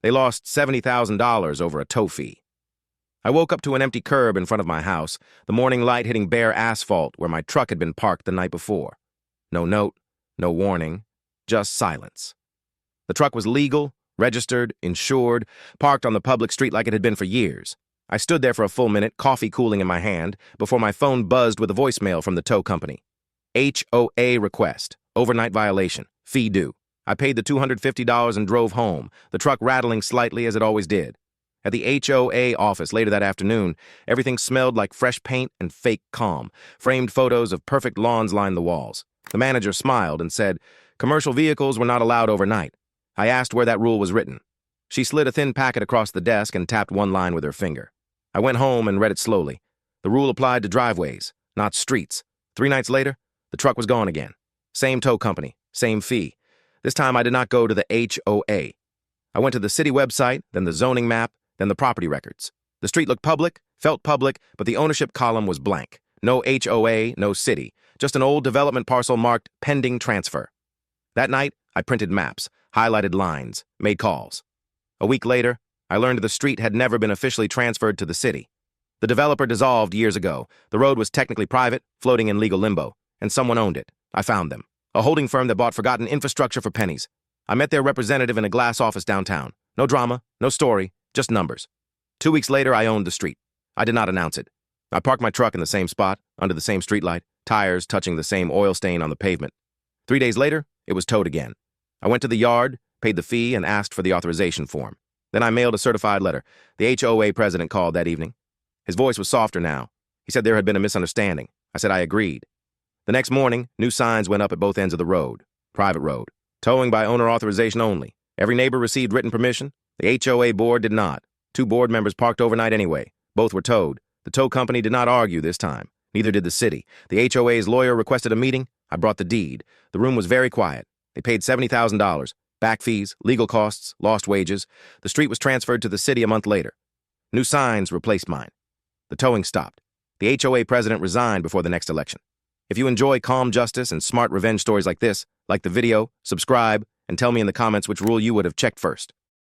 They lost $70,000 over a tow fee. I woke up to an empty curb in front of my house, the morning light hitting bare asphalt where my truck had been parked the night before. No note, no warning, just silence. The truck was legal, registered, insured, parked on the public street like it had been for years. I stood there for a full minute, coffee cooling in my hand, before my phone buzzed with a voicemail from the tow company. HOA request, overnight violation, fee due. I paid the $250 and drove home, the truck rattling slightly as it always did. At the HOA office later that afternoon, everything smelled like fresh paint and fake calm. Framed photos of perfect lawns lined the walls. The manager smiled and said, "Commercial vehicles were not allowed overnight." I asked where that rule was written. She slid a thin packet across the desk and tapped one line with her finger. I went home and read it slowly. The rule applied to driveways, not streets. 3 nights later, the truck was gone again. Same tow company, same fee. This time I did not go to the HOA. I went to the city website, then the zoning map, then the property records. The street looked public, felt public, but the ownership column was blank. No HOA, no city, just an old development parcel marked pending transfer. That night, I printed maps, highlighted lines, made calls. A week later, I learned the street had never been officially transferred to the city. The developer dissolved years ago. The road was technically private, floating in legal limbo, and someone owned it. I found them. A holding firm that bought forgotten infrastructure for pennies. I met their representative in a glass office downtown. No drama, no story, just numbers. 2 weeks later, I owned the street. I did not announce it. I parked my truck in the same spot, under the same streetlight, tires touching the same oil stain on the pavement. 3 days later, it was towed again. I went to the yard, paid the fee, and asked for the authorization form. Then I mailed a certified letter. The HOA president called that evening. His voice was softer now. He said there had been a misunderstanding. I said I agreed. The next morning, new signs went up at both ends of the road. Private road. Towing by owner authorization only. Every neighbor received written permission. The HOA board did not. 2 board members parked overnight anyway. Both were towed. The tow company did not argue this time. Neither did the city. The HOA's lawyer requested a meeting. I brought the deed. The room was very quiet. They paid $70,000. Back fees, legal costs, lost wages. The street was transferred to the city a month later. New signs replaced mine. The towing stopped. The HOA president resigned before the next election. If you enjoy calm justice and smart revenge stories like this, like the video, subscribe, and tell me in the comments which rule you would have checked first.